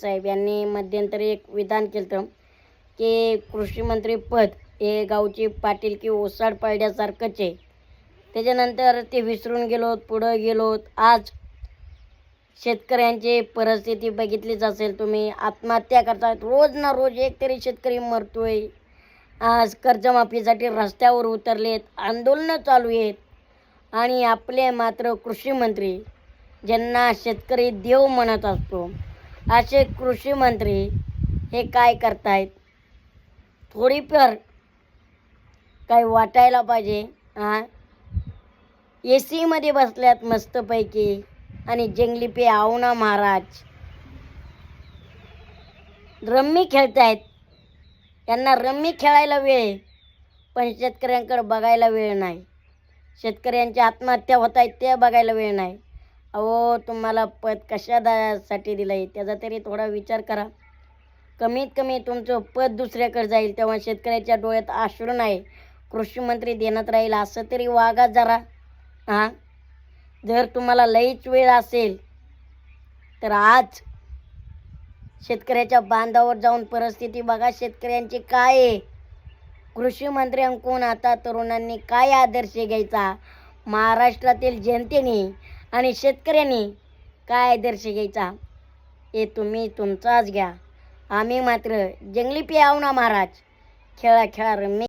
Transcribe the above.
साहेब यांनी मध्यंतरी एक विधान केलं की कृषी मंत्री पद हे गावची पाटील की ओसाड पडल्यासारखंच आहे. त्याच्यानंतर ते विसरून गेलोत, पुढं गेलोत. आज शेतकऱ्यांची परिस्थिती बघितलीच असेल तुम्ही. आत्महत्या करतात, रोज ना रोज एक तरी शेतकरी मरतोय. आज कर्जमाफीसाठी रस्त्यावर उतरलेत, आंदोलनं चालू आहेत. आणि आपले मात्र कृषी मंत्री, ज्यांना शेतकरी देव म्हणत असतो, असे कृषी मंत्री हे काय करतायत? थोडीफार काय वाटायला पाहिजे. AC मध्ये बसल्यात मस्तपैकी आणि जंगली पे आओ ना महाराज रम्मी खेळतायत. यांना रम्मी खेळायला वेळ आहे, पण शेतकऱ्यांकडे बघायला वेळ नाही. शेतकऱ्यांच्या आत्महत्या होत आहेत ते बघायला वेळ नाही. अहो, तुम्हाला पद कशासाठी दिलं आहे त्याचा तरी थोडा विचार करा. कमीत कमी तुमचं पद दुसऱ्याकडे जाईल तेव्हा शेतकऱ्याच्या डोळ्यात अश्रू नाही कृषी मंत्री देण्यात राहील असं तरी वागा जरा. जर तुम्हाला लईच वेळ असेल तर आज शेतकऱ्याच्या बांधावर जाऊन परिस्थिती बघा शेतकऱ्यांची काय आहे. कृषी मंत्र्यांकडून आता तरुणांनी काय आदर्श घ्यायचा, महाराष्ट्रातील जनतेने आणि शेतकऱ्यांनी काय आदर्श घ्यायचा हे तुम्ही तुमचाच घ्या. आम्ही मात्र जंगली पे आओ ना महाराज खेळा खेळा रम्मी